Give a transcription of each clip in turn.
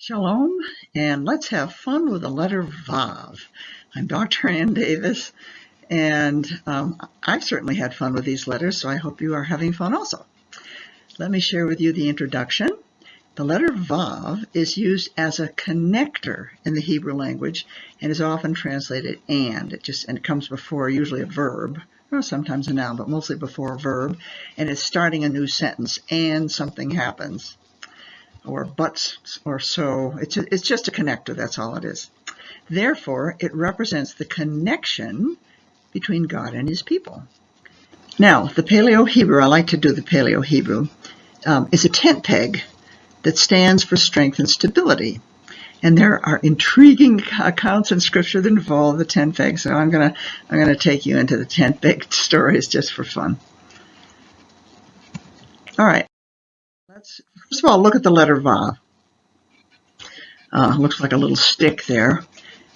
Shalom, and let's have fun with the letter Vav. I'm Dr. Ann Davis, and I've certainly had fun with these letters, so I hope you are having fun also. Let me share with you the introduction. The letter Vav is used as a connector in the Hebrew language and is often translated and. It comes before usually a verb, or sometimes a noun, but mostly before a verb, and it's starting a new sentence, and something happens. Or but or so. It's just a connector, that's all it is. Therefore, it represents the connection between God and his people. Now, the Paleo-Hebrew, I like to do the Paleo-Hebrew, is a tent peg that stands for strength and stability. And there are intriguing accounts in Scripture that involve the tent peg, so I'm gonna take you into the tent peg stories just for fun. All right. First of all, look at the letter Vav. Looks like a little stick there.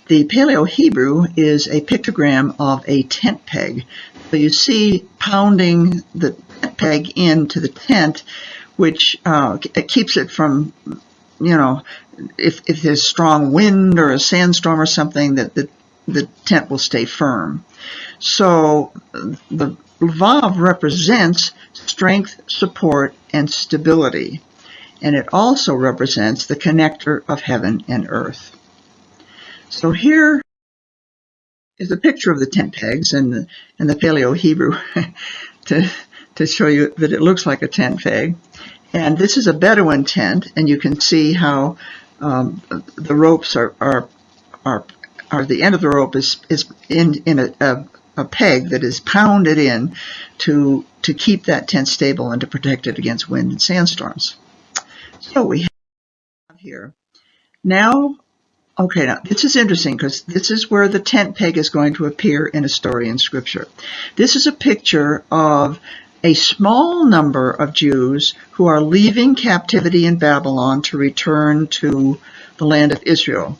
The Paleo-Hebrew is a pictogram of a tent peg. So you see pounding the tent peg into the tent, which it keeps it from, if there's strong wind or a sandstorm or something, that the tent will stay firm. So the Vav represents strength, support, and stability. And it also represents the connector of heaven and earth. So here is a picture of the tent pegs and the Paleo-Hebrew to show you that it looks like a tent peg. And this is a Bedouin tent, and you can see how the ropes are the end of the rope is in a peg that is pounded in to keep that tent stable and to protect it against wind and sandstorms. So we have here now, okay, now this is interesting because this is where the tent peg is going to appear in a story in Scripture. This is a picture of a small number of Jews who are leaving captivity in Babylon to return to the land of Israel.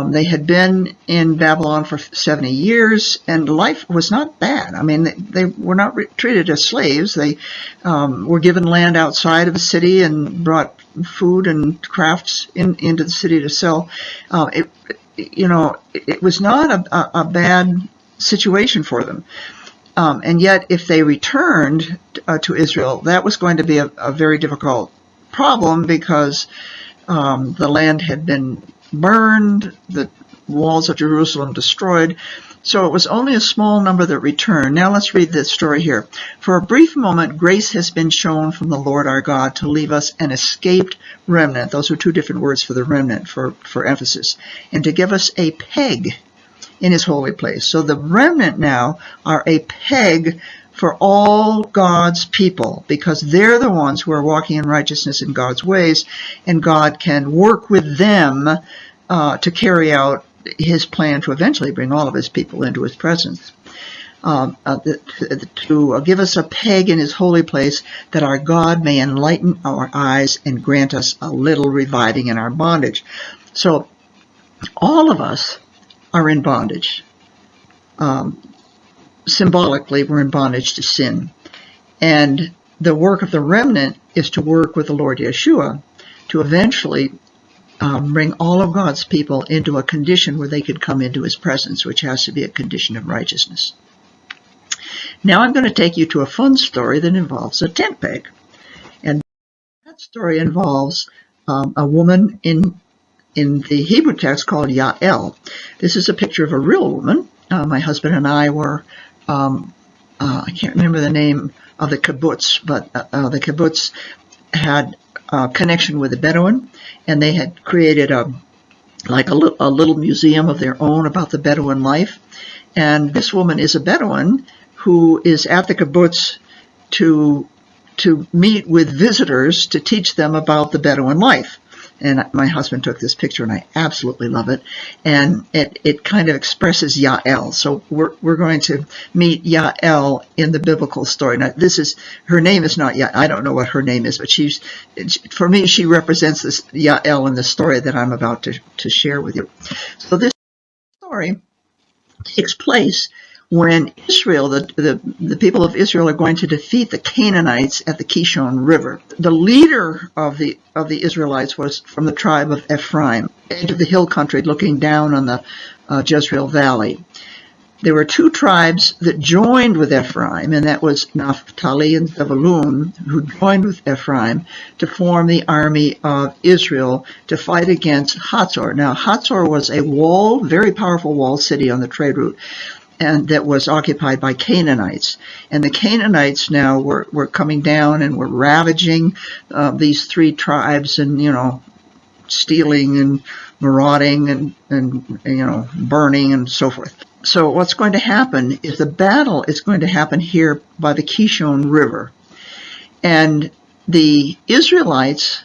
They had been in Babylon for 70 years, and life was not bad. I mean, they were not treated as slaves. They were given land outside of the city and brought food and crafts into the city to sell. It was not a bad situation for them. And yet, if they returned to Israel, that was going to be a very difficult problem because the land had been burned, the walls of Jerusalem destroyed, so it was only a small number that returned. Now let's read this story here. For a brief moment, grace has been shown from the Lord our God to leave us an escaped remnant. Those are two different words for the remnant, for emphasis. And to give us a peg in his holy place. So the remnant now are a peg for all God's people, because they're the ones who are walking in righteousness in God's ways, and God can work with them to carry out his plan to eventually bring all of his people into his presence. To give us a peg in his holy place, that our God may enlighten our eyes and grant us a little reviving in our bondage. So all of us are in bondage. Symbolically, we're in bondage to sin. And the work of the remnant is to work with the Lord Yeshua to eventually bring all of God's people into a condition where they could come into his presence, which has to be a condition of righteousness. Now I'm going to take you to a fun story that involves a tent peg. And that story involves a woman in the Hebrew text called Yael. This is a picture of a real woman. My husband and I were, I can't remember the name of the kibbutz, but the kibbutz had a connection with the Bedouin, and they had created a little museum of their own about the Bedouin life. And this woman is a Bedouin who is at the kibbutz to meet with visitors to teach them about the Bedouin life. And my husband took this picture, and I absolutely love it. And it kind of expresses Yael. So we're going to meet Yael in the biblical story. Now, her name is not Yael. I don't know what her name is, but for me, she represents this Yael in the story that I'm about to share with you. So this story takes place when Israel, the people of Israel, are going to defeat the Canaanites at the Kishon River. The leader of the Israelites was from the tribe of Ephraim, edge of the hill country, looking down on the Jezreel Valley. There were two tribes that joined with Ephraim, and that was Naphtali and Zebulun, who joined with Ephraim to form the army of Israel to fight against Hatzor. Now, Hatzor was a walled, very powerful walled city on the trade route, and that was occupied by Canaanites. And the Canaanites now were coming down and were ravaging these three tribes, and, stealing and marauding and burning and so forth. So what's going to happen is the battle is going to happen here by the Kishon River. And the Israelites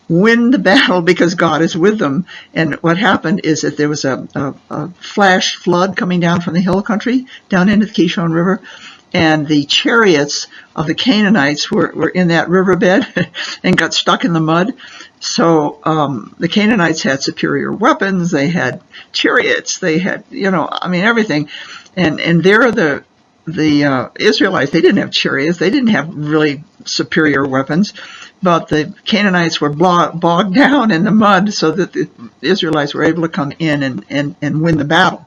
win the battle because God is with them. And what happened is that there was a flash flood coming down from the hill country down into the Kishon River. And the chariots of the Canaanites were in that riverbed and got stuck in the mud. So the Canaanites had superior weapons. They had chariots. They had, everything. And there are the Israelites. They didn't have chariots. They didn't have really superior weapons. But the Canaanites were bogged down in the mud so that the Israelites were able to come in and win the battle.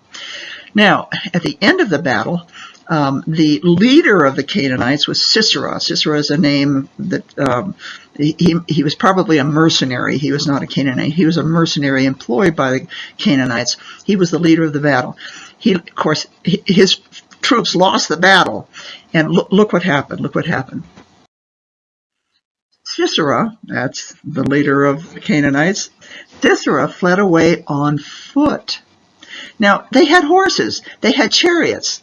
Now, at the end of the battle, the leader of the Canaanites was Sisera. Sisera is a name that he was probably a mercenary. He was not a Canaanite. He was a mercenary employed by the Canaanites. He was the leader of the battle. Of course, his troops lost the battle. And look what happened. Look what happened. Sisera, that's the leader of the Canaanites, Sisera fled away on foot. Now, they had horses. They had chariots.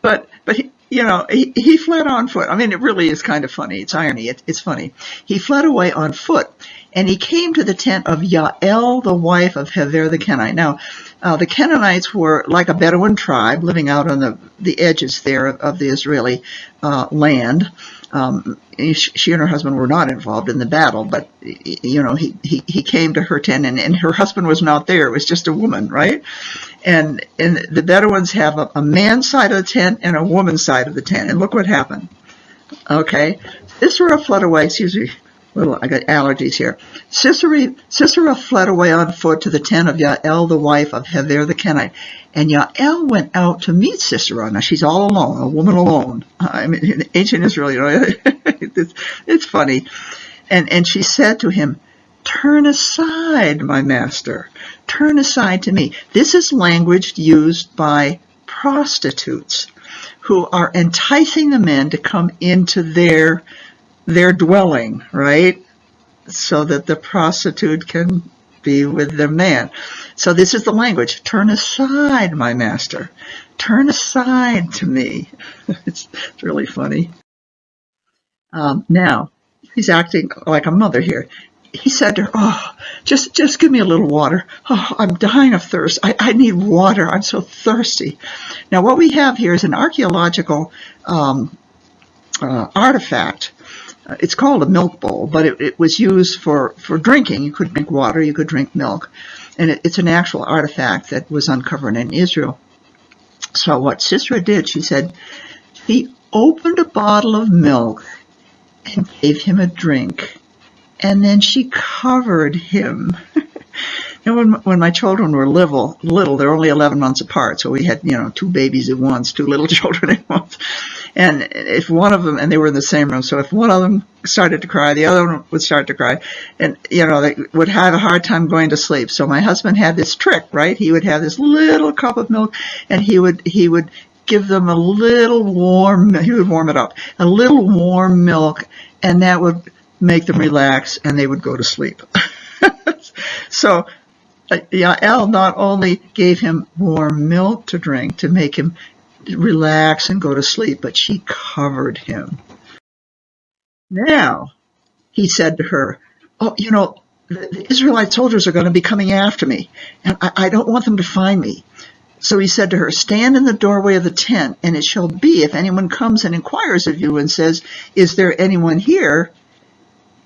but he fled on foot. I mean, it really is kind of funny. It's irony. It's funny. He fled away on foot, and he came to the tent of Yael, the wife of Heber the Kenite. Now, the Canaanites were like a Bedouin tribe living out on the edges there of the Israeli land. She and her husband were not involved in the battle, but he came to her tent, and her husband was not there. It was just a woman, right? And the Bedouins have a man's side of the tent and a woman's side of the tent. And look what happened. Okay, Sisera fled away. Excuse me. I got allergies here. Sisera fled away on foot to the tent of Yael, the wife of Heber the Kenite. And Yael went out to meet Sisera. Now, she's all alone, a woman alone. I mean, in ancient Israel, it's funny. And she said to him, "Turn aside, my master. Turn aside to me." This is language used by prostitutes who are enticing the men to come into their dwelling, right? So that the prostitute can be with the man. So this is the language. Turn aside, my master. Turn aside to me. It's really funny. Now, he's acting like a mother here. He said to her, "Oh, just give me a little water. Oh, I'm dying of thirst. I need water. I'm so thirsty." Now, what we have here is an archaeological artifact. It's called a milk bowl, but it was used for drinking. You could drink water, you could drink milk. And it's an actual artifact that was uncovered in Israel. So what Sisera did, she said, she opened a bottle of milk and gave him a drink. And then she covered him. And when my children were little, they're only 11 months apart, so we had, two babies at once, two little children at once. And if one of them, and they were in the same room, so if one of them started to cry, the other one would start to cry. And, they would have a hard time going to sleep. So my husband had this trick, right? He would have this little cup of milk, and he would give them a little warm, he would warm it up, a little warm milk, and that would make them relax, and they would go to sleep. So Yael not only gave him warm milk to drink to make him relax and go to sleep, but she covered him. Now, he said to her, "Oh, the Israelite soldiers are going to be coming after me, and I don't want them to find me." So he said to her, "Stand in the doorway of the tent, and it shall be, if anyone comes and inquires of you and says, 'Is there anyone here?'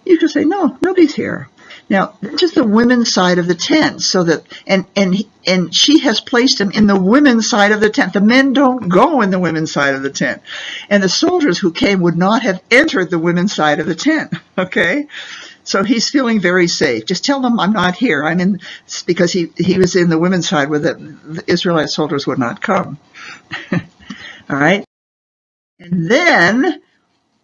you can say, 'No, nobody's here.'" Now, this is the women's side of the tent, so that and she has placed him in the women's side of the tent. The men don't go in the women's side of the tent, and the soldiers who came would not have entered the women's side of the tent. Okay, so he's feeling very safe. Just tell them I'm not here. I'm in, because he was in the women's side where the Israelite soldiers would not come. All right, and then.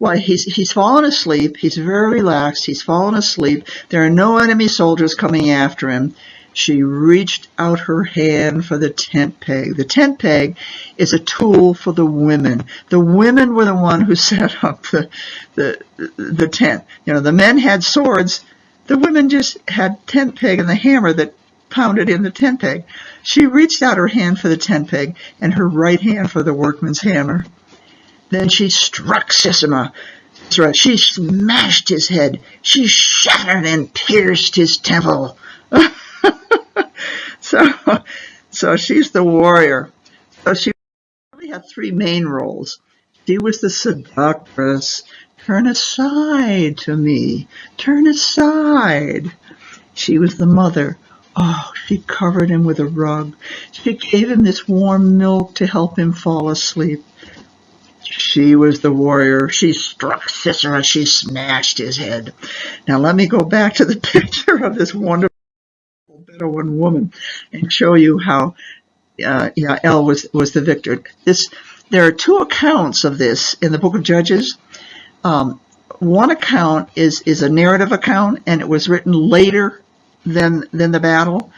Well, he's fallen asleep. He's very relaxed. He's fallen asleep. There are no enemy soldiers coming after him. She reached out her hand for the tent peg. The tent peg is a tool for the women. The women were the one who set up the tent. You know, the men had swords. The women just had tent peg and the hammer that pounded in the tent peg. She reached out her hand for the tent peg and her right hand for the workman's hammer. Then she struck Sisera. She smashed his head. She shattered and pierced his temple. So she's the warrior. So she really had three main roles. She was the seductress. Turn aside to me. Turn aside. She was the mother. Oh, she covered him with a rug. She gave him this warm milk to help him fall asleep. She was the warrior. She struck Sisera. She smashed his head. Now let me go back to the picture of this wonderful Bedouin woman and show you how Yael was the victor. There are two accounts of this in the book of Judges. One account is a narrative account, and it was written later than the battle.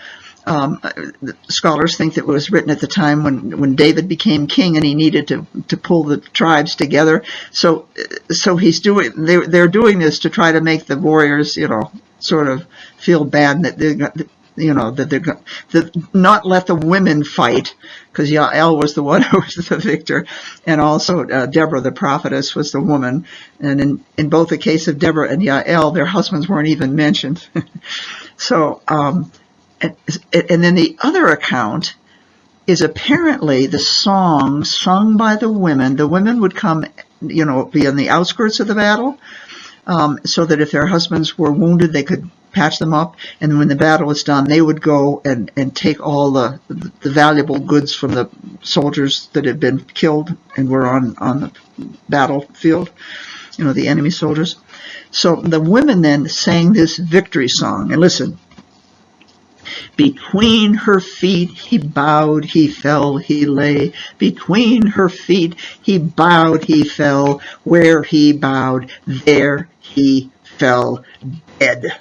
Scholars think that it was written at the time when David became king and he needed to pull the tribes together. So they're doing this to try to make the warriors, sort of feel bad that they're not let the women fight, because Yael was the one who was the victor, and also Deborah the prophetess was the woman. And in both the case of Deborah and Yael, their husbands weren't even mentioned. So. And then the other account is apparently the song sung by the women. The women would come, be on the outskirts of the battle, so that if their husbands were wounded, they could patch them up. And when the battle was done, they would go and take all the valuable goods from the soldiers that had been killed and were on the battlefield, the enemy soldiers. So the women then sang this victory song. And listen. Between her feet he bowed, he fell, he lay. Between her feet he bowed, he fell. Where he bowed, there he fell dead.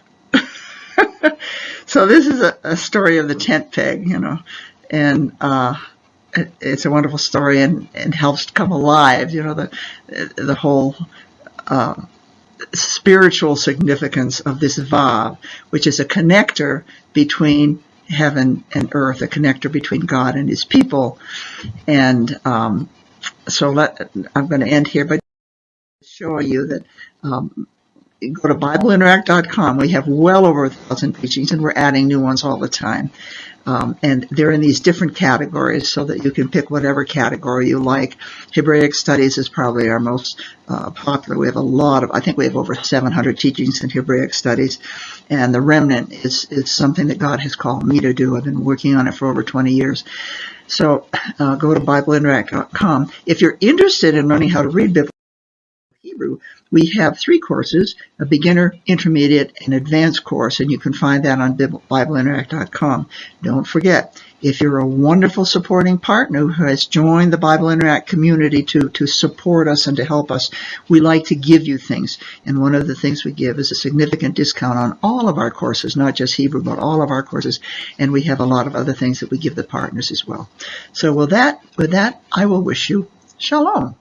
So this is a story of the tent peg, and it's a wonderful story and helps come alive, the whole spiritual significance of this Vav, which is a connector between heaven and earth, a connector between God and his people. And so I'm going to end here by showing you that go to BibleInteract.com. We have well over 1,000 teachings, and we're adding new ones all the time. And they're in these different categories so that you can pick whatever category you like. Hebraic studies is probably our most popular. We have I think we have over 700 teachings in Hebraic studies. And the remnant is something that God has called me to do. I've been working on it for over 20 years. So go to BibleInteract.com. If you're interested in learning how to read biblical Hebrew, we have 3 courses, a beginner, intermediate, and advanced course, and you can find that on BibleInteract.com. Don't forget, if you're a wonderful supporting partner who has joined the Bible Interact community to support us and to help us, we like to give you things. And one of the things we give is a significant discount on all of our courses, not just Hebrew, but all of our courses. And we have a lot of other things that we give the partners as well. So with that, I will wish you shalom.